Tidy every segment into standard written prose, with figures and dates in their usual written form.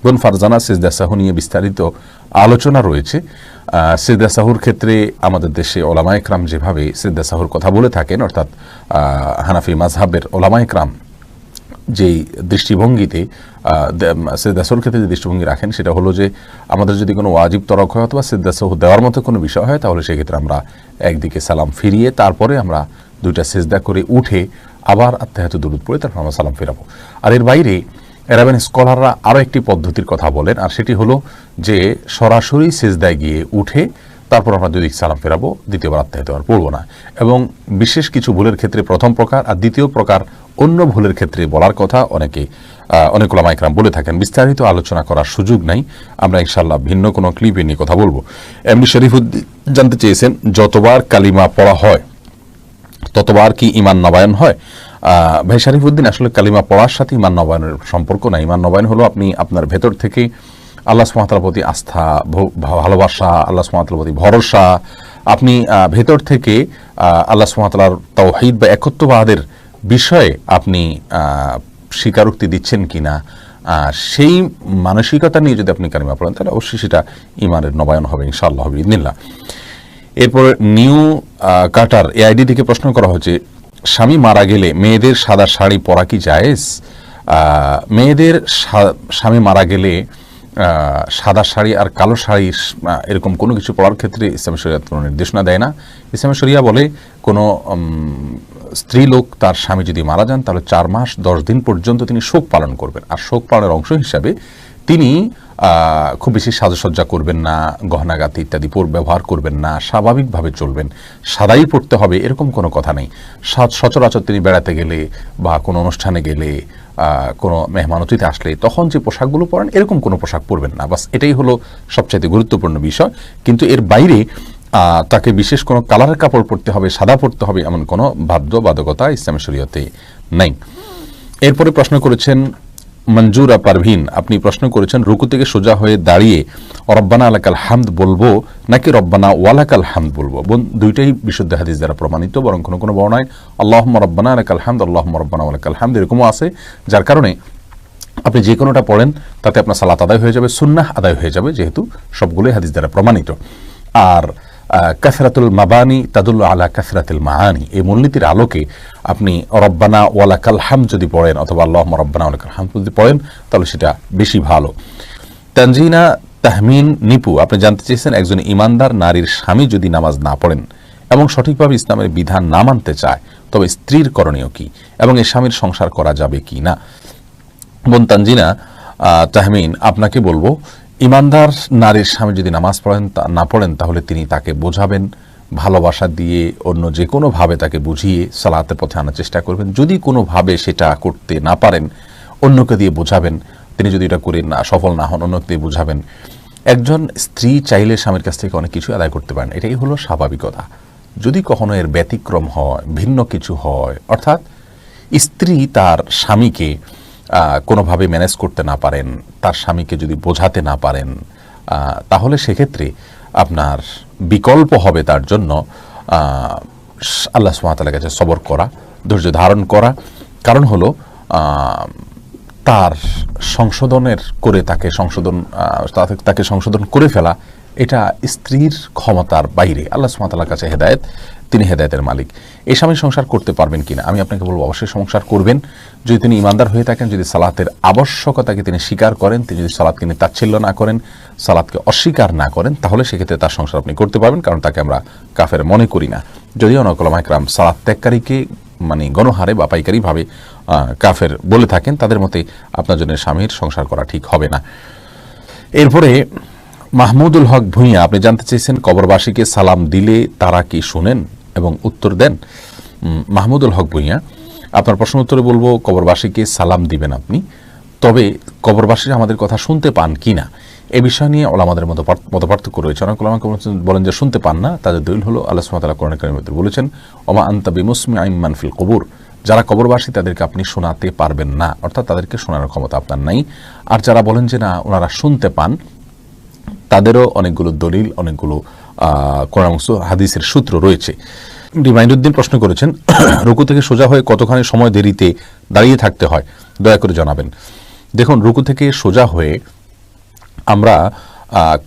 বোন ফারজানা, সিজদা সাহু নিয়ে বিস্তারিত আলোচনা রয়েছে। সিজদা সাহুর ক্ষেত্রে আমাদের দেশে ওলামায়ে কেরাম যেভাবে সিজদা সাহুর কথা বলে থাকেন, অর্থাৎ হানাফি মাযহাবের ওলামায়ে কেরাম যেই দৃষ্টিভঙ্গিতে সিজদা সাহুর ক্ষেত্রে যে দৃষ্টিভঙ্গি রাখেন, সেটা হলো যে আমাদের যদি কোনো ওয়াজিব তরক হয় অথবা সিজদা সাহু দেওয়ার মতো কোনো বিষয় হয়, তাহলে সেক্ষেত্রে আমরা একদিকে সালাম ফিরিয়ে তারপরে আমরা দুইটা সিজদা করে উঠে আবার আত্তাহিয়াতু দুরূদ পড়ে তারপর আমরা সালাম ফেরাবো। আর এর বাইরে এরাবেন স্কলাররা আরও একটি পদ্ধতির কথা বলেন, আর সেটি হলো যে সরাসরি সিজদায় গিয়ে উঠে তারপর আমরা দুই দিক সালাম ফেরাবো, দ্বিতীয়বার আত্তাহিয়াতু আর পড়বো না। এবং বিশেষ কিছু ভুলের ক্ষেত্রে প্রথম প্রকার, আর দ্বিতীয় প্রকার অন্য ভুলের ক্ষেত্রে বলার কথা অনেক ওলামায়ে কেরাম বলে থাকেন। বিস্তারিত আলোচনা করার সুযোগ নাই, আমরা ইনশাআল্লাহ ভিন্ন কোনো ক্লিপে নিয়ে কথা বলবো। এমডি শরীফুদ্দিন জানতে চেয়েছেন, যতবার কালিমা পড়া হয় ততবার কি ঈমান নবায়ন হয়? ভাই শরীফুদ্দিন, আসলে কালিমা পড়ার সাথে ঈমান নবায়নের সম্পর্ক নাই। ঈমান নবায়ন হলো আপনি আপনার ভেতর থেকে আল্লাহ সুবহানাহু ওয়া তাআলার প্রতি আস্থা, ভালোবাসা, আল্লাহ সুবহানাহু ওয়া তাআলার প্রতি ভরসা, আপনি ভেতর থেকে আল্লাহ সুবহানাহু ওয়া তাআলার তাওহীদ বা একত্ববাদের বিষয়ে আপনি স্বীকারোক্তি দিচ্ছেন কিনা, সেই মানসিকতা নিয়ে যদি আপনি কালিমা পড়েন তাহলে অবশ্যই সেটা ঈমানের নবায়ন হবে ইনশাআল্লাহ বিইذনিল্লাহ। এরপরে নিউ কাটার এই আইডি থেকে প্রশ্ন করা হচ্ছে, স্বামী মারা গেলে মেয়েদের সাদা শাড়ি পরা কি জায়েজ? মেয়েদের স্বামী মারা গেলে সাদা শাড়ি আর কালো শাড়ি এরকম কোনো কিছু পরার ক্ষেত্রে ইসলামী শরিয়াত কোনো নির্দেশনা দেয় না। ইসলামী শরিয়া বলে কোনো স্ত্রী লোক তার স্বামী যদি মারা যান তাহলে 4 মাস 10 দিন পর্যন্ত তিনি শোক পালন করবেন, আর শোক পালনের অংশ হিসাবে তিনি খুব বেশি সাজসজ্জা করবেন না, গহনাগাতি ইত্যাদি ব্যবহার করবেন না, স্বাভাবিকভাবে চলবেন। সাদাই পড়তে হবে এরকম কোনো কথা নেই। সচরাচর তিনি বেড়াতে গেলে বা কোনো অনুষ্ঠানে গেলে, কোনো মেহমান অতিথি আসলে তখন যে পোশাকগুলো পরেন এরকম কোনো পোশাক পরবেন না, বাস এটাই হলো সবচাইতে গুরুত্বপূর্ণ বিষয়। কিন্তু এর বাইরে তাকে বিশেষ কোনো কালারের কাপড় পরতে হবে, সাদা পরতে হবে এমন কোনো বাধ্যবাধকতা ইসলামী শরীয়তে নেই। এরপরে প্রশ্ন করেছেন মঞ্জুরা পারভিন, আপনি প্রশ্ন করেছেন রুকু থেকে সোজা হয়ে দাঁড়িয়ে রব্বানা আলাকাল হামদ বলবো নাকি রব্বানা ওয়ালাকাল হামদ বলবো? দুইটাই বিশুদ্ধ হাদিস দ্বারা প্রমাণিত, বরং কোনো কোনো বর্ণায় আল্লাহুম্মা রব্বানা আলাকাল হামদ, আল্লাহুম্মা রব্বানা ওয়ালাকাল হামদ এরকমও আছে, যার কারণে আপনি যে কোনোটা পড়েন তাতে আপনার সালাত আদায় হয়ে যাবে, সুন্নাহ আদায় হয়ে যাবে, যেহেতু সবগুলোই হাদিস দ্বারা প্রমাণিত। আর কাসরাতুল মাবানি তাদুল্লু আলা কাসরাতিল মাআনি, এই মূলনীতির আলোকে আপনি রব্বানা ওয়ালাকাল হামদ যদি পড়েন অথবা আল্লাহুম্মা রব্বানা ওয়ালাকাল হামদ যদি পড়েন তাহলে সেটা বেশি ভালো। তানজিনা তাহমিন নিপু, আপনি জানতে চেয়েছেন একজন ইমানদার নারীর স্বামী যদি নামাজ না পড়েন এবং সঠিকভাবে ইসলামের বিধান না মানতে চায় তবে স্ত্রীর করণীয় কি এবং এই স্বামীর সংসার করা যাবে কি না? বোন তানজিনা তাহমিন, আপনাকে বলবো ইমানদার নারীর স্বামী যদি নামাজ না পড়েন তাহলে তিনি তাকে বোঝাবেন, ভালোবাসা দিয়ে অন্য যে কোনোভাবে তাকে বুঝিয়ে সালাতের পথে আনার চেষ্টা করবেন। যদি কোনোভাবে সেটা করতে না পারেন অন্যকে দিয়ে বোঝাবেন, তিনি যদি এটা করে না সফল না হন অন্যকে দিয়ে বোঝাবেন। একজন স্ত্রী চাইলে স্বামীর কাছ থেকে অনেক কিছু আদায় করতে পারেন, এটাই হলো স্বাভাবিকতা। যদি কখনো এর ব্যতিক্রম হয়, ভিন্ন কিছু হয়, অর্থাৎ স্ত্রী তার স্বামীকে কোনোভাবে ম্যানেজ করতে না পারেন, তার স্বামীকে যদি বোঝাতে না পারেন, তাহলে সেক্ষেত্রে আপনার বিকল্প হবে তার জন্য আল্লাহ সুবহানাহু ওয়া তাআলার কাছে সবর করা, ধৈর্য ধারণ করা। কারণ হলো তার সংশোধনের করে তাকে সংশোধন করে ফেলা এটা স্ত্রীর ক্ষমতার বাইরে। আল্লাহ সুবহানাহু ওয়া তাআলার কাছে হেদায়েত, তিনি হেদায়েতের মালিক। এই স্বামী সংসার করতে পারবেন কিনা আমি আপনাকে বলবো অবশ্যই সংসার করবেন যদি তিনি ইমানদার হয়ে থাকেন, যদি সালাতের আবশ্যকতাকে তিনি স্বীকার করেন, তিনি যদি সালাতকে নিয়ে তাচ্ছিল্য না করেন, সালাতকে অস্বীকার না করেন, তাহলে সেক্ষেত্রে তার সংসার আপনি করতে পারবেন, কারণ তাকে আমরা কাফের মনে করি না। যদিও অনেক ওলামায়ে কেরাম সালাত ত্যাগকারীকে মানে গণহারে বা পাইকারিভাবে কাফের বলে থাকেন, তাদের মতে আপনার জন্য স্বামীর সংসার করা ঠিক হবে না। এরপরে মাহমুদুল হক ভূঁইয়া, আপনি জানতে চেয়েছেন কবরবাসীকে সালাম দিলে তারা কি শুনেন এবং উত্তর দেন? মাহমুদুল হক ভূঁইয়া, আপনার প্রশ্ন উত্তরে বলবো কবরবাসীকে সালাম দিবেন আপনি, তবে কবরবাসীরা আমাদের কথা শুনতে পান কি না এ বিষয় নিয়ে ওলামাদের মতপার্থক্য রয়েছে। অনেক ওলামা বলেন যে শুনতে পান না, তাদের দলিল হলো আল্লাহ সুবহানাহু ওয়া তাআলা কোরআন কারীমে বলেছেন ওমা আনতা বিমুসমিআইন মান ফিল কুবুর, যারা কবরবাসী তাদেরকে আপনি শোনাতে পারবেন না, অর্থাৎ তাদেরকে শোনানোর ক্ষমতা আপনার নাই। আর যারা বলেন যে না ওনারা শুনতে পান, তাদেরও অনেকগুলো দলিল, অনেকগুলো কোরআন হাদিসের সূত্র রয়েছে। রিমাইন্ডুদ্দিন প্রশ্ন করেছেন রুকু থেকে সোজা হয়ে কতখানি সময় দেরিতে দাঁড়িয়ে থাকতে হয়, দয়া করে জানাবেন। দেখুন, রুকু থেকে সোজা হয়ে আমরা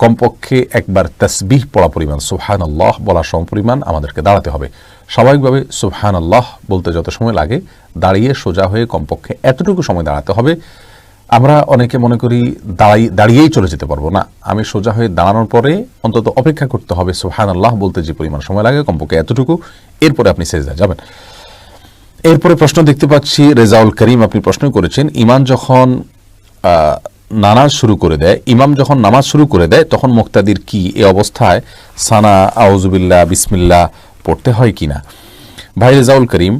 কমপক্ষে একবার তাসবিহ পড়া পরিমাণ সুবহানাল্লাহ বলা সমপরিমাণ আমাদেরকে দাঁড়াতে হবে। স্বাভাবিকভাবে সুবহানাল্লাহ বলতে যত সময় লাগে, দাঁড়িয়ে সোজা হয়ে কমপক্ষে এতটুকু সময় দাঁড়াতে হবে। আমরা অনেকে মনে করি দাঁড়িয়েই চলে যেতে পারবো না, আমি সোজা হয়ে দাঁড়ানোর পরে অন্তত অপেক্ষা করতে হবে সুবহানাল্লাহ বলতে যে পরিমাণ সময় লাগে কমপক্ষে এতটুকু, এরপরে আপনি সেজদা যাবেন। এরপরে প্রশ্ন দেখতে পাচ্ছি রেজাউল করিম, আপনি প্রশ্ন করেছেন ইমাম যখন নামাজ শুরু করে দেয় তখন মুক্তাদির কি এ অবস্থায় সানা আউযুবিল্লাহ বিসমিল্লাহ পড়তে হয় কিনা? ভাই রেজাউল করিম,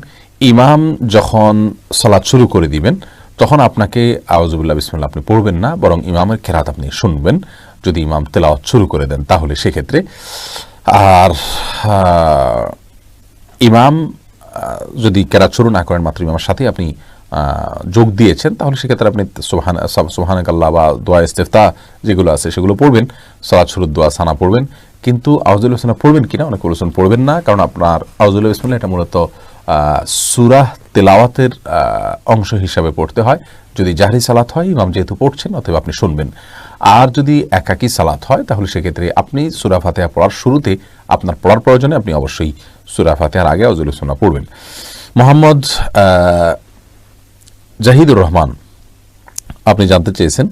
ইমাম যখন সালাত শুরু করে দিবেন তখন আপনাকে আউযুবিল্লাহ বিসমিল্লাহ আপনি পড়বেন না, বরং ইমামের কেরাত আপনি শুনবেন যদি ইমাম তেলাওয়াত শুরু করে দেন তাহলে সেক্ষেত্রে। আর ইমাম যদি কেরাত শুরু না করেন, মাত্র ইমামের সাথে আপনি যোগ দিয়েছেন, তাহলে সেক্ষেত্রে আপনি সুবহানাকাল্লাহ বা দোয়া ইস্তেফতা যেগুলো আছে সেগুলো পড়বেন, সালাত শুরুর দোয়া সানা পড়বেন, কিন্তু আউযুবিল্লাহ বিসমিল্লাহ পড়বেন কিনা অনেক বলেছেন পড়বেন না, কারণ আপনার আউযুবিল্লাহ বিসমিল্লাহ এটা মূলত সূরা তেলাওয়াতের অংশ হিসাবে পড়তে হয়। যদি জাহরি সালাত হয় ইমাম যেহেতু পড়ছেন অতএব আপনি শুনবেন, আর যদি একাকী সালাত হয় তাহলে সেক্ষেত্রে আপনি সূরা ফাতিহা পড়ার শুরুতে আপনার পড়ার প্রয়োজনে আপনি অবশ্যই সূরা ফাতিহার আগে আউযুবিল্লাহ বিসমিল্লাহ পড়বেন। মোহাম্মদ জাহিদুর রহমান, আপনি জানতে চেয়েছেন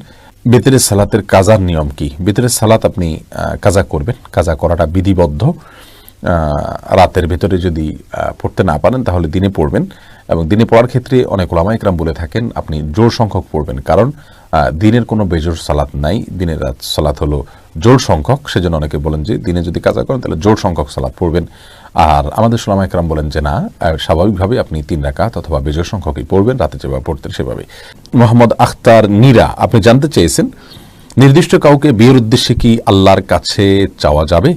বেতরের সালাতের কাজার নিয়ম কি? বেতরের সালাত আপনি কাজা করবেন, কাজা করাটা বিধিবদ্ধ। রাতের ভেতরে যদি পড়তে না পারেন তাহলে দিনে পড়বেন, এবং দিনে পড়ার ক্ষেত্রে অনেক উলামা ইকরাম বলে থাকেন আপনি জোড় সংখ্যক পড়বেন, কারণ দিনের কোনো বেজোড় সালাত নাই, দিনের রাত সালাত হলো জোড় সংখ্যক, সেজন্য অনেকে বলেন যে দিনে যদি কাজা করেন তাহলে জোড় সংখ্যক সালাত পড়বেন। আর আমাদের উলামা ইকরাম বলেন যে না, স্বাভাবিকভাবে আপনি 3 রাকাত অথবা বেজোড় সংখ্যকই পড়বেন, রাতে যেভাবে পড়তেন সেভাবে। মোহাম্মদ আখতার নীরা, আপনি জানতে চেয়েছেন নির্দিষ্ট কাউকে বিয়ের উদ্দেশ্যে কি আল্লাহর কাছে চাওয়া যাবে?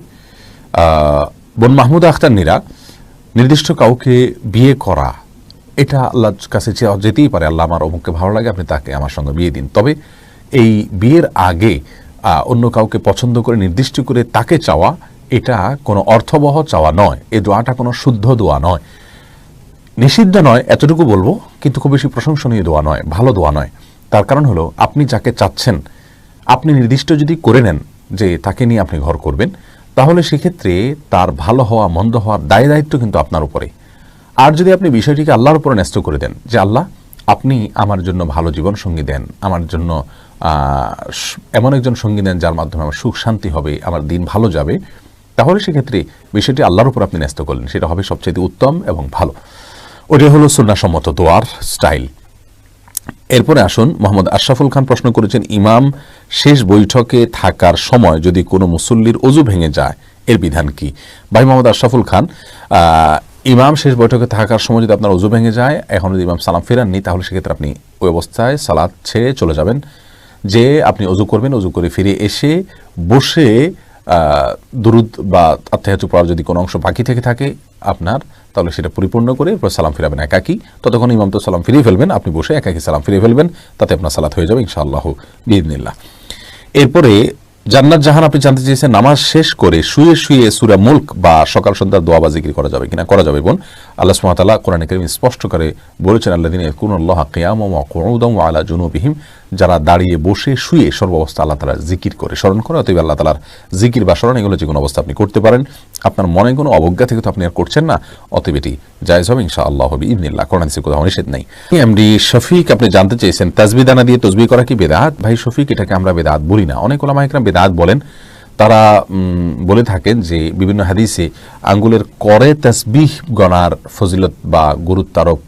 বোন মাহমুদ আখতার নীরা, নির্দিষ্ট কাউকে বিয়ে করা এটা আল্লাহর কাছে যেতেই পারে, আল্লাহ আমার অমুককে ভালো লাগে আপনি তাকে আমার সঙ্গে বিয়ে দিন, তবে এই বিয়ের আগে অন্য কাউকে পছন্দ করে নির্দিষ্ট করে তাকে চাওয়া এটা কোনো অর্থবহ চাওয়া নয়, এই দোয়াটা কোনো শুদ্ধ দোয়া নয়, নিষিদ্ধ নয় এতটুকু বলবো, কিন্তু খুব বেশি প্রশংসনীয় দোয়া নয়, ভালো দোয়া নয়। তার কারণ হলো আপনি যাকে চাচ্ছেন আপনি নির্দিষ্ট যদি করে নেন যে তাকে নিয়ে আপনি ঘর করবেন, তাহলে সেক্ষেত্রে তার ভালো হওয়া মন্দ হওয়ার দায়িত্ব কিন্তু আপনার উপরে। আর যদি আপনি বিষয়টিকে আল্লাহর উপরে ন্যস্ত করে দেন যে আল্লাহ আপনি আমার জন্য ভালো জীবন সঙ্গী দেন, আমার জন্য এমন একজন সঙ্গী দেন যার মাধ্যমে আমার সুখ শান্তি হবে, আমার দিন ভালো যাবে, তাহলে সেক্ষেত্রে বিষয়টি আল্লাহর উপর আপনি ন্যস্ত করলেন, সেটা হবে সবচেয়ে উত্তম এবং ভালো। ওটাই হলো সুন্নাহসম্মত দোয়ার স্টাইল। এরপরে আসুন, মোহাম্মদ আশরাফুল খান প্রশ্ন করেছেন ইমাম শেষ বৈঠকে থাকার সময় যদি কোনো মুসল্লির ওযু ভেঙে যায় এর বিধান কি? ভাই মোহাম্মদ আশরাফুল খান, ইমাম শেষ বৈঠকে থাকার সময় যদি আপনার ওযু ভেঙে যায়, এখন যদি ইমাম সালাম ফেরাননি, তাহলে সেক্ষেত্রে আপনি ওই অবস্থায় সালাত ছেড়ে চলে যাবেন, যে আপনি ওযু করবেন, ওযু করে ফিরে এসে বসে দুরুদ বা আত্তাহিয়াতু পড়ার যদি কোনো অংশ বাকি থেকে থাকে আপনার, তাহলে সেটা পরিপূর্ণ করে এরপর সালাম ফিরাবেন একাকী। ততক্ষণ ইমাম তো সালাম ফিরিয়ে ফেলবেন, আপনি বসে একাকী সালাম ফিরিয়ে ফেলবেন, তাতে আপনার সালাত হয়ে যাবে ইনশাআল্লাহ বিইذনিল্লাহ। এরপরে জান্নাত জাহান, আপনি জানতে চেয়েছেন নামাজ শেষ করে শুয়ে শুয়ে সূরা মুলক বা সকাল সন্ধ্যার দোয়া বা জিকির করা যাবে কিনা? করা যাবে বোন। আল্লাহ সুবহানাহু ওয়া তাআলা কোরআনে কারীমে স্পষ্ট করে বলেছেন আল্লাযীনা ইয়াযকুরুনাল্লাহা কিয়ামান ওয়া কুউদান ওয়া আলা জুনুবিহিম, যারা দাঁড়িয়ে বসে শুয়ে সর্বাবস্থা আল্লাহ তাআলা জিকির করে স্মরণ করে, অতএব আল্লাহ তাআলার জিকির বা স্মরণ এগুলো যে কোনো অবস্থা আপনি করতে পারেন। আপনার মনে কোনো অবজ্ঞা থেকে তো আপনি আর করছেন না, অতএব এটি জায়েজ হবে ইনশাআল্লাহ বিইذনিল্লাহ, কোরআন হাদিসে কোথাও নিষেধ নাই। এমডি শফিক, আপনি জানতে চেয়েছেন তাসবিহ দানা দিয়ে তাসবিহ করা কি বিদআত? ভাই শফিক, এটাকে আমরা বিদআত বলি না, অনেক উলামা ইকরাম বিদআত বলেন। তারা বলে থাকেন যে বিভিন্ন হাদিসে আঙ্গুলের করে তাসবিহ গণার ফজিলত বা গুরুত্বারোপ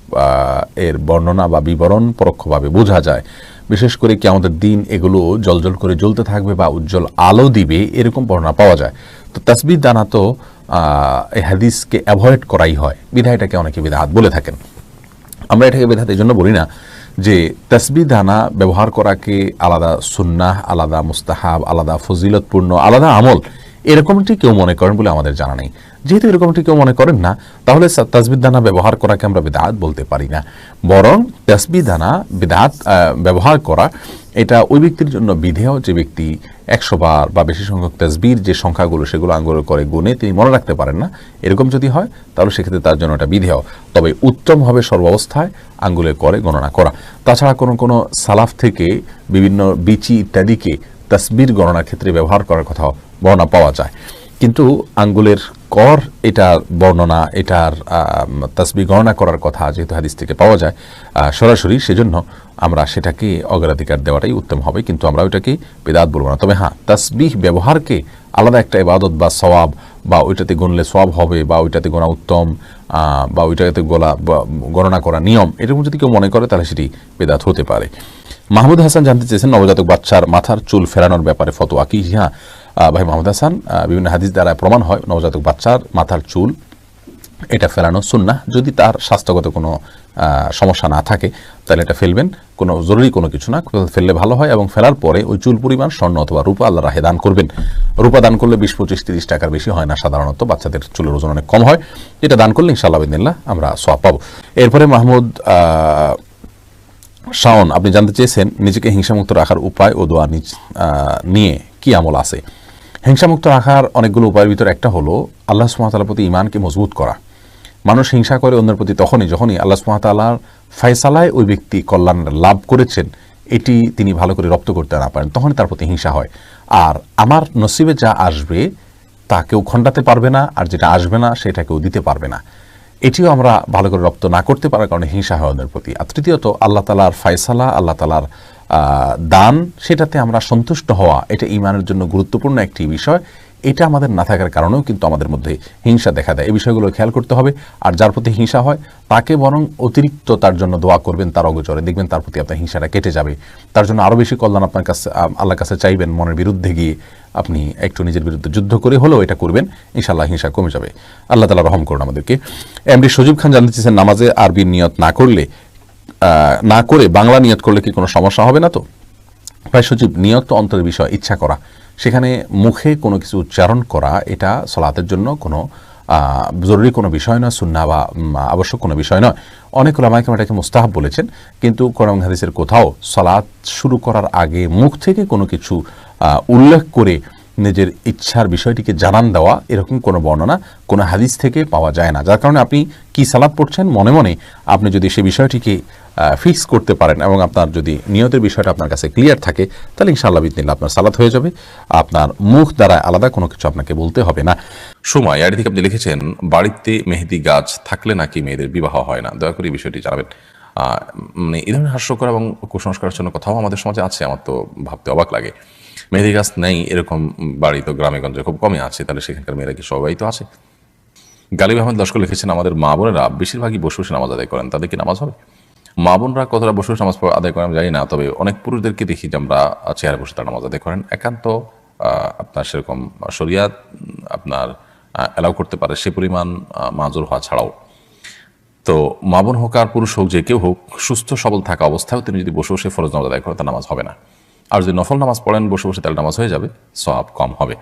এর বর্ণনা বা বিবরণ পরোক্ষভাবে বোঝা যায়, বিশেষ করে কি আমাদের দিন এগুলো জলজল করে জ্বলতে থাকবে বা উজ্জ্বল আলো দিবে, এরকম বর্ণনা পাওয়া যায়। তো তাসবিহ দানা তো এই হাদিসকে অ্যাভয়েড করাই হয়, বিধায় এটাকে অনেকে বিদআত বলে থাকেন। আমরা এটাকে বিদআত এই জন্য বলি না যে তাসবিহ দানা ব্যবহার করাকে আলাদা সুন্নাহ, আলাদা মুস্তাহাব, আলাদা ফজিলতপূর্ণ, আলাদা আমল এরকমটি কেউ মনে করেন বলে আমাদের জানা নেই। যেহেতু এরকমটি কেউ মনে করেন না, তাহলে তাসবিহ দানা ব্যবহার করাকে আমরা বিদআত বলতে পারি না, বরং তাসবিহ দানা বিদআত ব্যবহার করা এটা ওই ব্যক্তির জন্য বিধেয় যে ব্যক্তি 100 বার বা বেশি সংখ্যক তাসবিহর যে সংখ্যাগুলো সেগুলো আঙ্গুলে করে গুনে তিনি মনে রাখতে পারেন না, এরকম যদি হয় তাহলে সেক্ষেত্রে তার জন্য এটা বিধেয়। তবে উত্তম হবে সর্বাবস্থায় আঙ্গুলে করে গণনা করা। তাছাড়া কোনো সালাফ থেকে বিভিন্ন বিচি ইত্যাদিকে তাসবির গণনার ক্ষেত্রে ব্যবহার করার কথা বর্ণনা পাওয়া যায়, কিন্তু আঙ্গুলের কর এটার বর্ণনা, এটার তাসবিহ গণনা করার কথা যেহেতু হাদিস থেকে পাওয়া যায় সরাসরি, সেজন্য আমরা সেটাকে অগ্রাধিকার দেওয়াটাই উত্তম হবে, কিন্তু আমরা ওইটাকে বিদআত বলবো না। তবে হ্যাঁ, তাসবিহ ব্যবহারকে আলাদা একটা ইবাদত বা সওয়াব, বা ওইটাতে গণলে সওয়াব হবে, বা ওইটাতে গোনা উত্তম, বা ওইটাতে গণনা করা নিয়ম, এরকম যদি কেউ মনে করে তাহলে সেটি বিদআত হতে পারে। মাহমুদ হাসান জানতে চেয়েছেন নবজাতক বাচ্চার মাথার চুল ফেরানোর ব্যাপারে ফতোয়া কি? হ্যাঁ ভাই মাহমুদ হাসান, বিভিন্ন হাদিস দ্বারা প্রমাণ হয় নবজাতক বাচ্চার মাথার চুল এটা ফেলানো সুন্নাহ। যদি তার স্বাস্থ্যগত কোনো সমস্যা না থাকে তাহলে এটা ফেলবেন, কোনো জরুরি কোনো কিছু না, ফেললে ভালো হয়। এবং ফেলার পরে ওই চুল পরিমাণ স্বর্ণ অথবা রূপা আল্লাহ রাহে দান করবেন। রূপা দান করলে 20, 25, 30 টাকার বেশি হয় না সাধারণত, বাচ্চাদের চুলের ওজন অনেক কম হয়, এটা দান করলে ইনশাআল্লাহ বিদিনিল্লাহ আমরা সওয়াব পাবো। এরপরে মাহমুদ শাওন আপনি জানতে চেয়েছেন নিজেকে হিংসামুক্ত রাখার উপায় ও দোয়া নিয়ে কি আমল আছে। হিংসামুক্ত রাখার অনেকগুলো উপায়ের ভিতরে একটা হলো আল্লাহ সুবহানাহু ওয়া তাআলার প্রতি ঈমানকে মজবুত করা। মানুষ হিংসা করে অন্যের প্রতি যখনই আল্লাহ সুবহানাহু ওয়া তাআলার ফয়সালায় ওই ব্যক্তি কল্যাণ লাভ করেছেন এটি তিনি ভালো করে রপ্ত করতে না পারেন, তখনই তার প্রতি হিংসা হয়। আর আমার নসিবে যা আসবে তা কেউ খণ্ডাতে পারবে না, আর যেটা আসবে না সেটা কেউ দিতে পারবে না, এটিও আমরা ভালো করে রপ্ত না করতে পারার কারণে হিংসা হয় অন্যের প্রতি। আর তৃতীয়ত আল্লাহ তাআলার ফয়সালা, আল্লাহ তাআলার দান, সেটাতে আমরা সন্তুষ্ট হওয়া, এটা ঈমানের জন্য গুরুত্বপূর্ণ একটি বিষয়। এটা আমাদের না থাকার কারণেও কিন্তু আমাদের মধ্যে হিংসা দেখা দেয়। এই বিষয়গুলো খেয়াল করতে হবে। আর যার প্রতি হিংসা হয় তাকে বরং অতিরিক্ত তার জন্য দোয়া করবেন, তার অগোচরে দেখবেন তার প্রতি আপনার হিংসাটা কেটে যাবে। তার জন্য আরও বেশি কল্যাণ আপনার কাছে আল্লাহর কাছে চাইবেন, মনের বিরুদ্ধে গিয়ে আপনি একটু নিজের বিরুদ্ধে যুদ্ধ করে হলেও এটা করবেন, ইনশাআল্লাহ হিংসা কমে যাবে। আল্লাহ তাআলা রহম করুন আমাদেরকে। এমডি সজীব খান জানতে চেয়েছেন নামাজে আরবি নিয়ত না করে বাংলা নিয়ত করলে কি কোনো সমস্যা হবে না? তো ভাই সজীব, নিয়ত তো অন্তরের বিষয়, ইচ্ছা করা, সেখানে মুখে কোনো কিছু উচ্চারণ করা এটা সালাতের জন্য কোনো জরুরি কোনো বিষয় নয়, সুন্নাহ বা আবশ্যক কোনো বিষয় নয়। অনেক উলামায়ে কেরাম এটাকে মুস্তাহাব বলেছেন, কিন্তু কোরআন হাদিসের কোথাও সালাত শুরু করার আগে মুখ থেকে কোনো কিছু উল্লেখ করে নিজের ইচ্ছার বিষয়টিকে জানান দেওয়া এরকম কোনো বর্ণনা কোনো হাদিস থেকে পাওয়া যায় না। যার কারণে আপনি কি সালাত পড়ছেন মনে মনে আপনি যদি সেই বিষয়টিকে ফিক্স করতে পারেন এবং আপনার যদি নিয়তের বিষয়টা আপনার কাছে ক্লিয়ার থাকে তাহলে ইনশাআল্লাহ বিদিনিল্লাহ আপনার সালাত হয়ে যাবে। আপনার মুখ দ্বারা আলাদা কোনো কিছু আপনাকে বলতে হবে না। সময় আইডি থেকে আপনি লিখেছেন বাড়িতে মেহেদি গাছ থাকলে নাকি মেয়েদের বিবাহ হয় না, দয়া করে এই বিষয়টি জানাবেন। মানে এই ধরনের হাস্যকর এবং কুসংস্কারের জন্য কথাও আমাদের সমাজে আছে, আমার তো ভাবতে অবাক লাগে। মেহেদি গাছ নেই এরকম বাড়ি তো গ্রামে গঞ্জে খুব কমই আছে, তাহলে সেখানকার মেয়েরা কি সবাই তো আছে? গালিব আহমেদ লস্কর লিখেছেন আমাদের মা বোনেরা বেশিরভাগই বসে বসে নামাজ আদায় করেন, তাদের কি নামাজ হবে? মা বোনরা কতটা বসে বসে নামাজ আদায় করেন আমি জানি না, তবে অনেক পুরুষদেরকে দেখি যে আমরা চেয়ারে বসে তারা নামাজ আদায় করেন। একান্ত আপনার সেরকম শরিয়াত আপনার অ্যালাউ করতে পারে সে পরিমাণ মাজুর হওয়া ছাড়াও, তো মা বোন হোক আর পুরুষ হোক যে কেউ হোক সুস্থ সবল থাকা অবস্থায় তিনি যদি বসে বসে ফরজ নামাজ আদায় করেন তার নামাজ হবে না। আর যদি নফল নামাজ পড়েন বসে বসে তাহলে নামাজ হয়ে যাবে, সওয়াব কম হবে।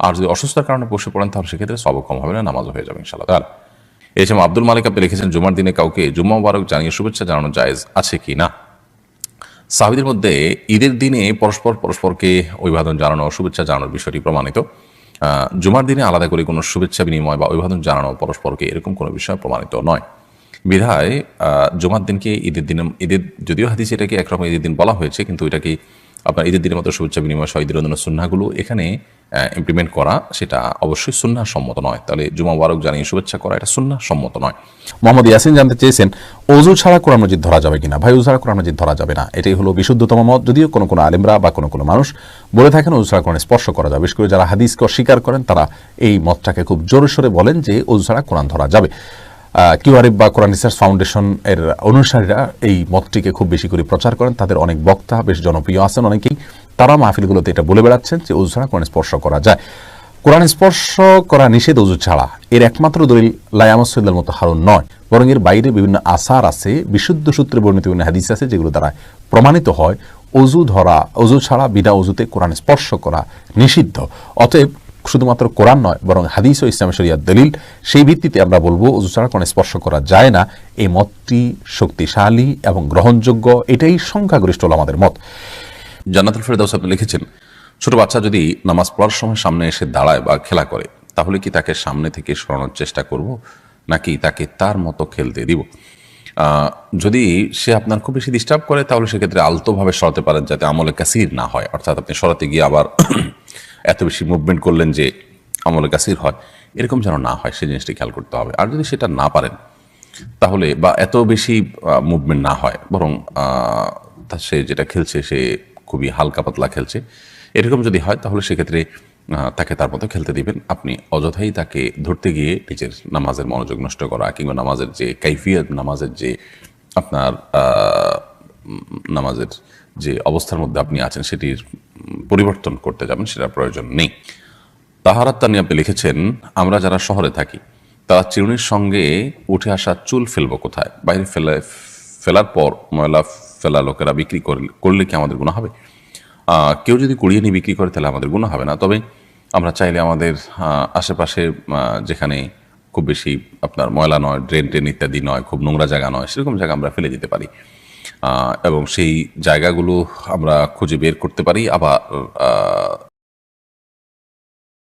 আর যদি অসুস্থতার কারণে বসে পড়েন তাহলে সেক্ষেত্রে সওয়াব কম হবে না, নামাজও হয়ে যাবে ইনশাআল্লাহ তাআলা। এছাড়া আব্দুল মালিক আপনি লিখেছেন জুমার দিনে কাউকে জুম্মা মুবারক জানিয়ে শুভেচ্ছা জানানো জায়েজ আছে কি না? সাহাবীদের মধ্যে ঈদের দিনে পরস্পরকে অভিবাদন জানানো, শুভেচ্ছা জানানোর বিষয়টি প্রমাণিত। জুমার দিনে আলাদা করে কোনো শুভেচ্ছা বিনিময় বা অভিবাদন জানানো পরস্পরকে এরকম কোনো বিষয় প্রমাণিত নয়। বিধায় জুমার দিনকে ঈদের যদিও হাদিসে এটাকে একরকম ঈদের দিন বলা হয়েছে, কিন্তু এটাকে আপনার ঈদের দিনের মতো শুভেচ্ছা বিনিময় সহ ঈদের অন্যান্য সুন্নাহগুলো এখানে ইমপ্লিমেন্ট করা সেটা অবশ্যই সুন্নাহ সম্মত নয়। তাহলে জুমা মুবারক জানিয়ে শুভেচ্ছা করা এটা সুন্নাহ সম্মত নয়। মোহাম্মদ ইয়াসিন জানতে চেয়েছেন ওযু ছাড়া কোরআন মাজিদ ধরা যাবে কিনা? ভাই ওযু ছাড়া কোরআন মাজিদ ধরা যাবে না, এটাই হলো বিশুদ্ধতম মত। যদিও কোনো আলেমরা বা কোনো মানুষ বলে থাকেন ওযু ছাড়া কোরআন স্পর্শ করা যাবে, বিশেষ করে যারা হাদিসকে অস্বীকার করেন তারা এই মতটাকে খুব জোরে সোরে বলেন যে ওযু ছাড়া কোরআন ধরা যাবে। কিউআরএফ বা কোরআন রিসার্চ ফাউন্ডেশন এর অনুসারীরা এই মতটিকে খুব বেশি করে প্রচার করেন, তাদের অনেক বক্তা বেশ জনপ্রিয় আছেন অনেকেই, তারা মাহফিলগুলোতে এটা বলে বেড়াচ্ছেন যে ওযু ছাড়া কোরআন স্পর্শ করা যায়। কোরআন স্পর্শ করা নিষেধ ওযু ছাড়া, এর একমাত্র দলিল লা ইয়ামাসসুল মুতাহহারুন নয়, বরং এর বাইরে বিভিন্ন আসার আছে, বিশুদ্ধ সূত্রে বর্ণিত বিভিন্ন হাদিস আছে যেগুলো দ্বারা প্রমাণিত হয় ওযু ছাড়া বিনা ওযুতে কোরআন স্পর্শ করা নিষিদ্ধ। অতএব শুধুমাত্র কোরআন নয় বরং হাদিস ও ইসলামের শরিয়াত দলিল, সেই ভিত্তিতে আমরা বলবো ওযু ছাড়া কোরআন স্পর্শ করা যায় না। এই মতটি শক্তিশালী এবং গ্রহণযোগ্য, এটাই সংখ্যাগরিষ্ঠ ওলামাদের মত। জান্নাতুল ফেরদাউস আপনি লিখেছেন ছোট বাচ্চা যদি নামাজ পড়ার সময় সামনে এসে দাঁড়ায় বা খেলা করে তাহলে কি তাকে সামনে থেকে সরানোর চেষ্টা করব নাকি তাকে তার মতো খেলতে দিব? যদি সে আপনার খুব বেশি ডিস্টার্ব করে তাহলে সেক্ষেত্রে আলতোভাবে সরাতে পারেন যাতে আমলে কাসির না হয়, অর্থাৎ আপনি সরাতে গিয়ে আবার এত বেশি মুভমেন্ট করলেন যে আমলে কাসির হয়, এরকম যেন না হয় সেই জিনিসটি খেয়াল করতে হবে। আর যদি সেটা না পারেন তাহলে বা এত বেশি মুভমেন্ট না হয়, বরং সে যেটা খেলছে সে খুবই হালকা পাতলা খেলছে, এরকম যদি হয় তাহলে সেক্ষেত্রে তাকে তার মতো খেলতে দিবেন। আপনি অযথাই তাকে ধরতে গিয়ে নিজের নামাজের মনোযোগ নষ্ট করা কিংবা নামাজের যে কাইফিয়ত, নামাজের যে আপনার নামাজের যে অবস্থার মধ্যে আপনি আছেন সেটির পরিবর্তন করতে যাবেন, সেটার প্রয়োজন নেই। তাহারাত তানি আপনি লিখেছেন, আমরা যারা শহরে থাকি তারা চিরুনির সঙ্গে উঠে আসা চুল ফেলবো কোথায়? বাইরে ফেলার পর ময়লা ফেলা লোকেরা বিক্রি করলে কি আমাদের গুনাহ হবে? কেউ যদি কুড়িয়ে নিয়ে বিক্রি করে তাহলে আমাদের গুনাহ হবে না। তবে আমরা চাইলে আমাদের আশেপাশে যেখানে খুব বেশি আপনার ময়লা নয়, ড্রেন ট্রেন ইত্যাদি নয়, খুব নোংরা জায়গা নয়, সেরকম জায়গা আমরা ফেলে দিতে পারি এবং সেই জায়গাগুলো আমরা খুঁজে বের করতে পারি। আবার